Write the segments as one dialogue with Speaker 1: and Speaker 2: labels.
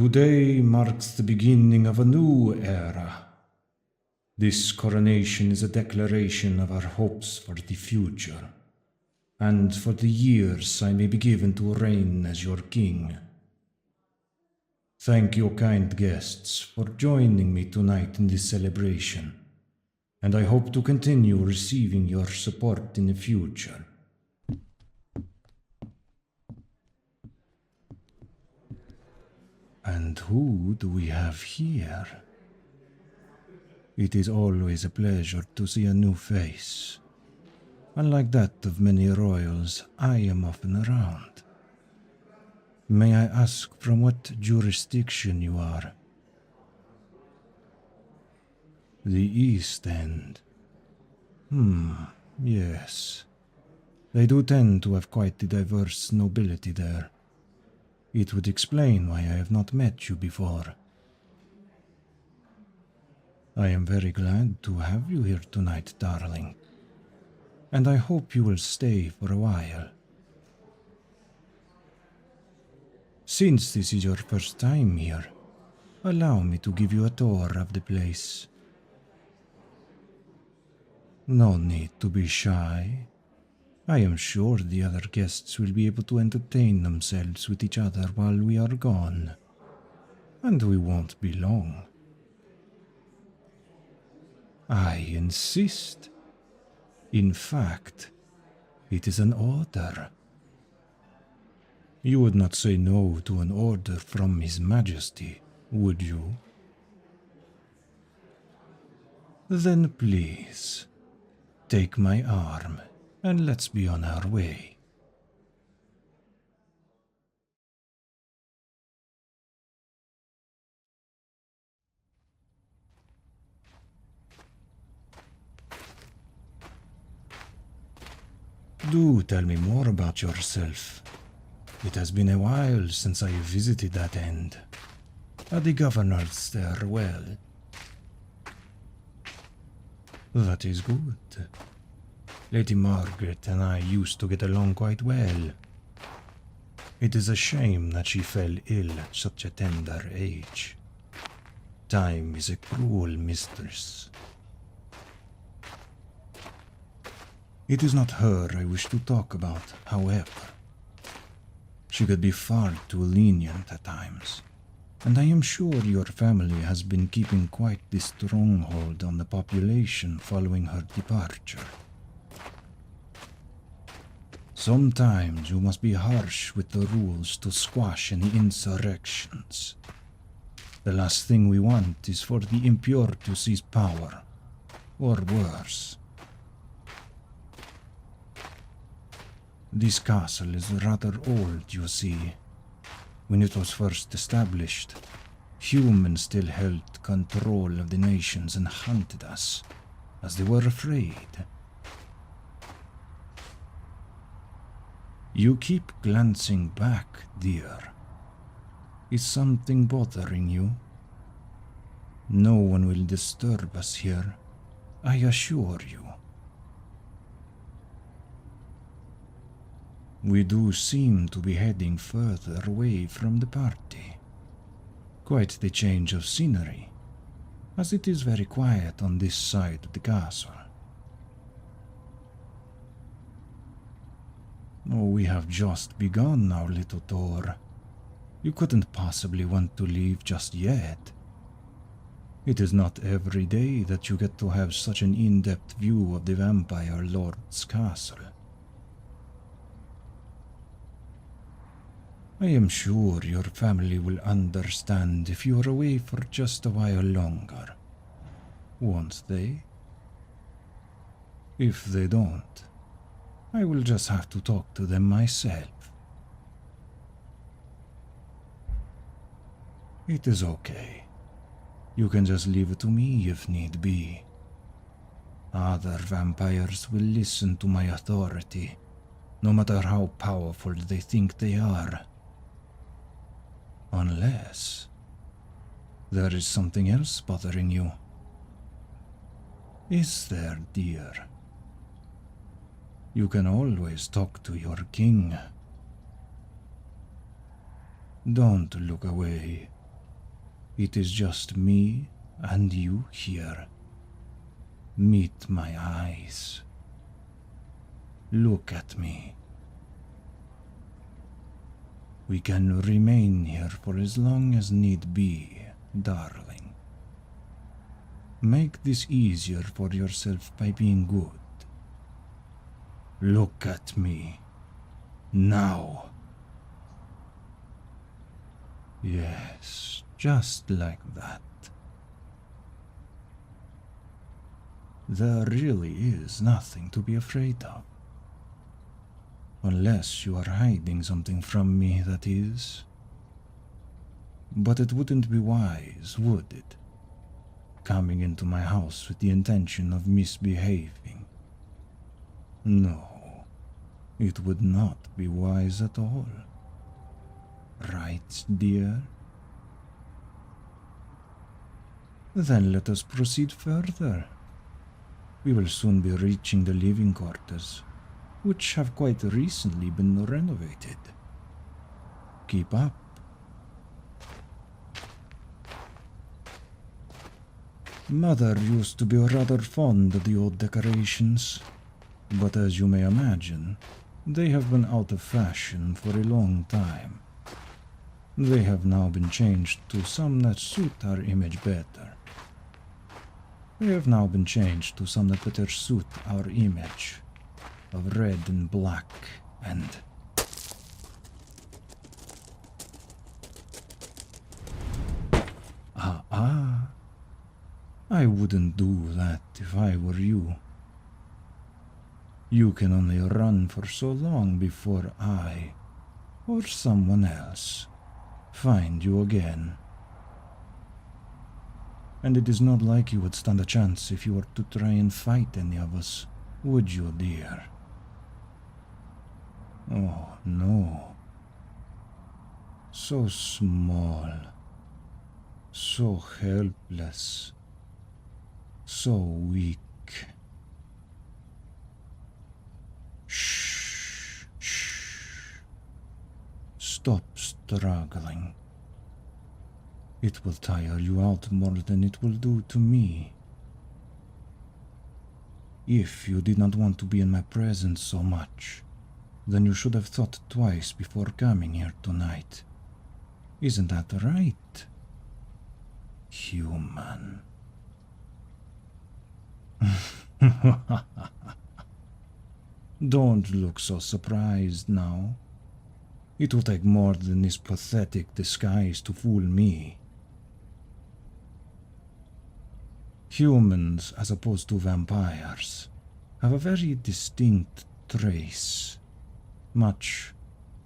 Speaker 1: Today marks the beginning of a new era. This coronation is a declaration of our hopes for the future, and for the years I may be given to reign as your king. Thank you, kind guests, for joining me tonight in this celebration, and I hope to continue receiving your support in the future. And who do we have here? It is always a pleasure to see a new face. Unlike that of many royals, I am often around. May I ask from what jurisdiction you are? The East End. Yes. They do tend to have quite the diverse nobility there. It would explain why I have not met you before. I am very glad to have you here tonight, darling. And I hope you will stay for a while. Since this is your first time here, allow me to give you a tour of the place. No need to be shy. I am sure the other guests will be able to entertain themselves with each other while we are gone. And we won't be long. I insist. In fact, it is an order. You would not say no to an order from His Majesty, would you? Then please, take my arm and let's be on our way. Do tell me more about yourself. It has been a while since I visited that end. Are the governors there well? That is good. Lady Margaret and I used to get along quite well. It is a shame that she fell ill at such a tender age. Time is a cruel mistress. It is not her I wish to talk about, however. She could be far too lenient at times, and I am sure your family has been keeping quite the stronghold on the population following her departure. Sometimes you must be harsh with the rules to squash any insurrections. The last thing we want is for the impure to seize power, or worse. This castle is rather old, you see. When it was first established, humans still held control of the nations and hunted us, as they were afraid. You keep glancing back, dear. Is something bothering you? No one will disturb us here, I assure you. We do seem to be heading further away from the party. Quite the change of scenery, as it is very quiet on this side of the castle. Oh, we have just begun our little tour. You couldn't possibly want to leave just yet. It is not every day that you get to have such an in-depth view of the Vampire Lord's castle. I am sure your family will understand if you are away for just a while longer, won't they? If they don't, I will just have to talk to them myself. It is okay. You can just leave it to me if need be. Other vampires will listen to my authority, no matter how powerful they think they are. Unless there is something else bothering you. Is there, dear? You can always talk to your king. Don't look away. It is just me and you here. Meet my eyes. Look at me. We can remain here for as long as need be, darling. Make this easier for yourself by being good. Look at me. Now. Yes, just like that. There really is nothing to be afraid of. Unless you are hiding something from me, that is. But it wouldn't be wise, would it? Coming into my house with the intention of misbehaving. No, it would not be wise at all. Right, dear? Then let us proceed further. We will soon be reaching the living quarters, which have quite recently been renovated. Keep up. Mother used to be rather fond of the old decorations, but as you may imagine, they have been out of fashion for a long time. They have now been changed to some that suit our image better. Of red and black and... I wouldn't do that if I were you. You can only run for so long before I, or someone else, find you again. And it is not like you would stand a chance if you were to try and fight any of us, would you, dear? Oh, no. So small, so helpless, so weak. Shh, shh. Stop struggling. It will tire you out more than it will do to me. If you did not want to be in my presence so much, then you should have thought twice before coming here tonight. Isn't that right? Human. Don't look so surprised now. It will take more than this pathetic disguise to fool me. Humans, as opposed to vampires, have a very distinct trace. Much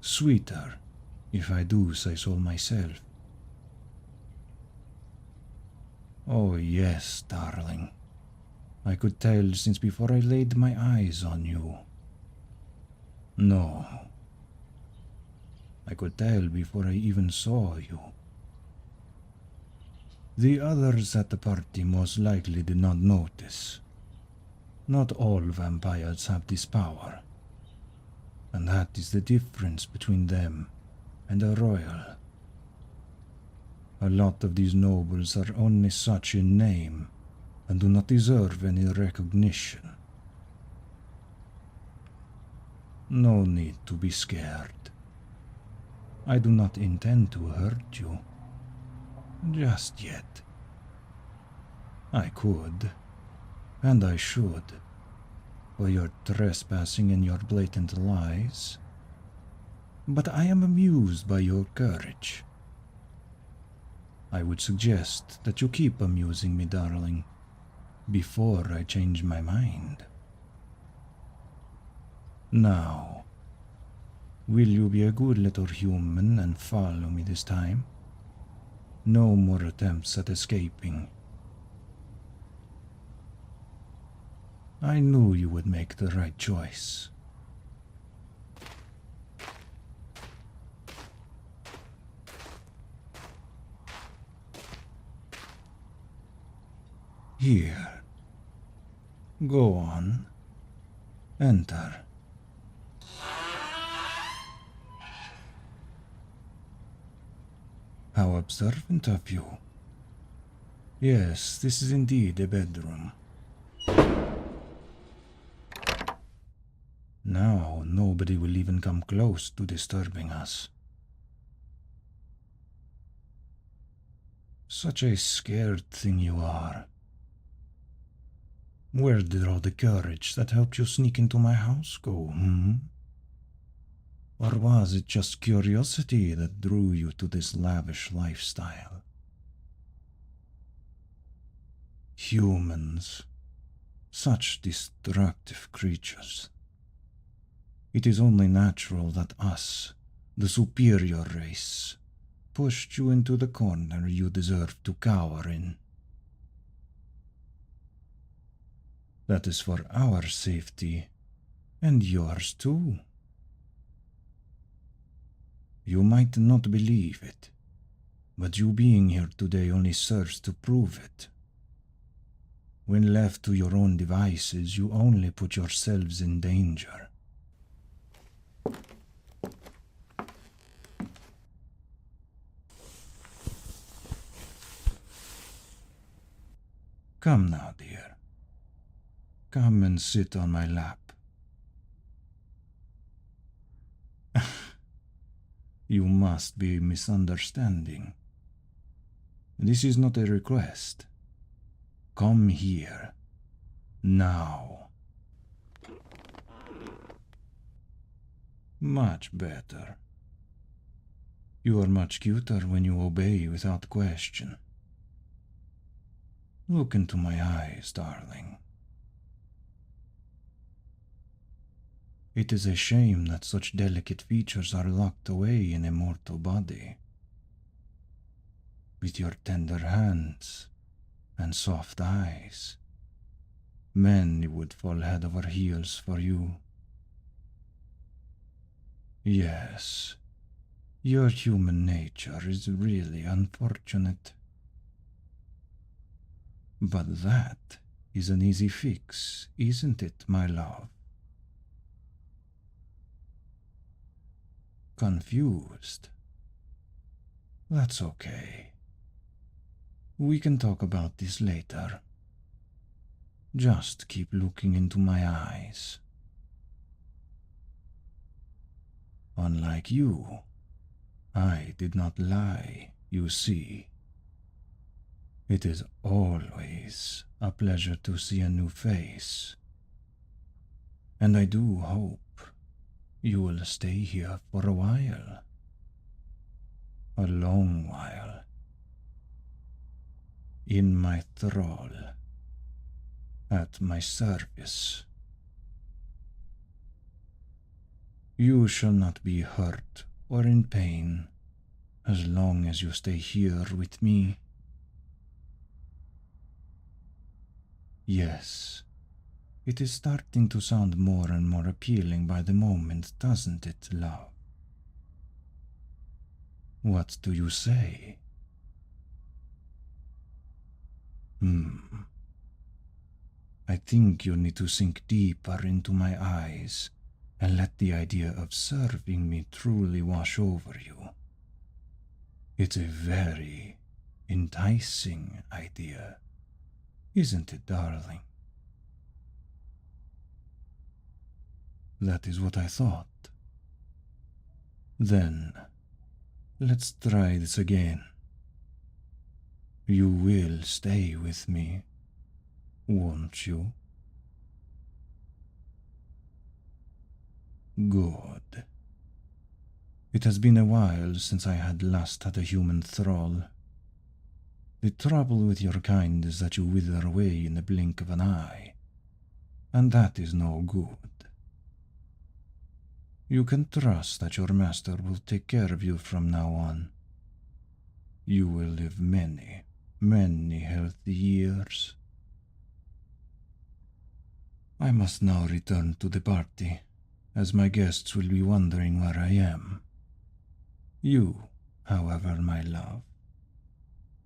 Speaker 1: sweeter, if I do say so myself. Oh yes, darling. I could tell since before I laid my eyes on you. No. I could tell before I even saw you. The others at the party most likely did not notice. Not all vampires have this power. And that is the difference between them and a royal. A lot of these nobles are only such in name and do not deserve any recognition. No need to be scared. I do not intend to hurt you. Just yet. I could, and I should, for your trespassing and your blatant lies. But I am amused by your courage. I would suggest that you keep amusing me, darling, before I change my mind. Now, will you be a good little human and follow me this time? No more attempts at escaping. I knew you would make the right choice. Here. Go on. Enter. How observant of you. Yes, this is indeed a bedroom. Now nobody will even come close to disturbing us. Such a scared thing you are. Where did all the courage that helped you sneak into my house go, Or was it just curiosity that drew you to this lavish lifestyle? Humans. Such destructive creatures. It is only natural that us, the superior race, pushed you into the corner you deserve to cower in. That is for our safety, and yours too. You might not believe it, but you being here today only serves to prove it. When left to your own devices, you only put yourselves in danger. Come now, dear. Come and sit on my lap. You must be misunderstanding. This is not a request. Come here. Now. Much better. You are much cuter when you obey without question. Look into my eyes, darling. It is a shame that such delicate features are locked away in a mortal body. With your tender hands and soft eyes, many would fall head over heels for you. Yes, your human nature is really unfortunate. But that is an easy fix, isn't it, my love? Confused? That's okay. We can talk about this later. Just keep looking into my eyes. Unlike you, I did not lie, you see. It is always a pleasure to see a new face. And I do hope you will stay here for a while. A long while. In my thrall. At my service. You shall not be hurt or in pain as long as you stay here with me. Yes, it is starting to sound more and more appealing by the moment, doesn't it, love? What do you say? I think you need to sink deeper into my eyes and let the idea of serving me truly wash over you. It's a very enticing idea, isn't it, darling? That is what I thought. Then, let's try this again. You will stay with me, won't you? Good. It has been a while since I had last had a human thrall. The trouble with your kind is that you wither away in the blink of an eye, and that is no good. You can trust that your master will take care of you from now on. You will live many, many healthy years. I must now return to the party, as my guests will be wondering where I am. You, however, my love,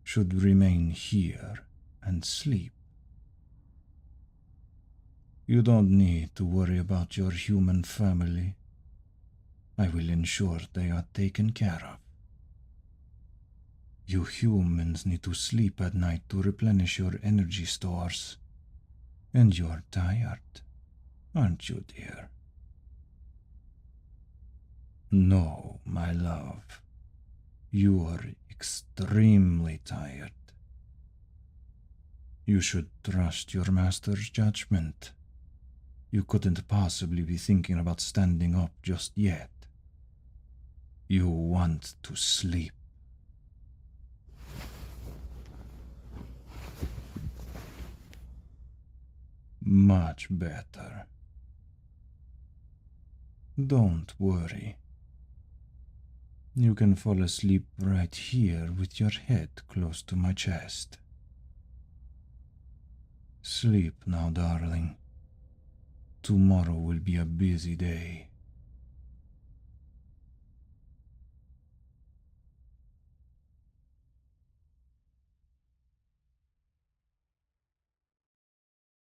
Speaker 1: should remain here and sleep. You don't need to worry about your human family. I will ensure they are taken care of. You humans need to sleep at night to replenish your energy stores. And you're tired, aren't you, dear? No, my love. You're extremely tired. You should trust your master's judgment. You couldn't possibly be thinking about standing up just yet. You want to sleep. Much better. Don't worry. You can fall asleep right here with your head close to my chest. Sleep now, darling. Tomorrow will be a busy day.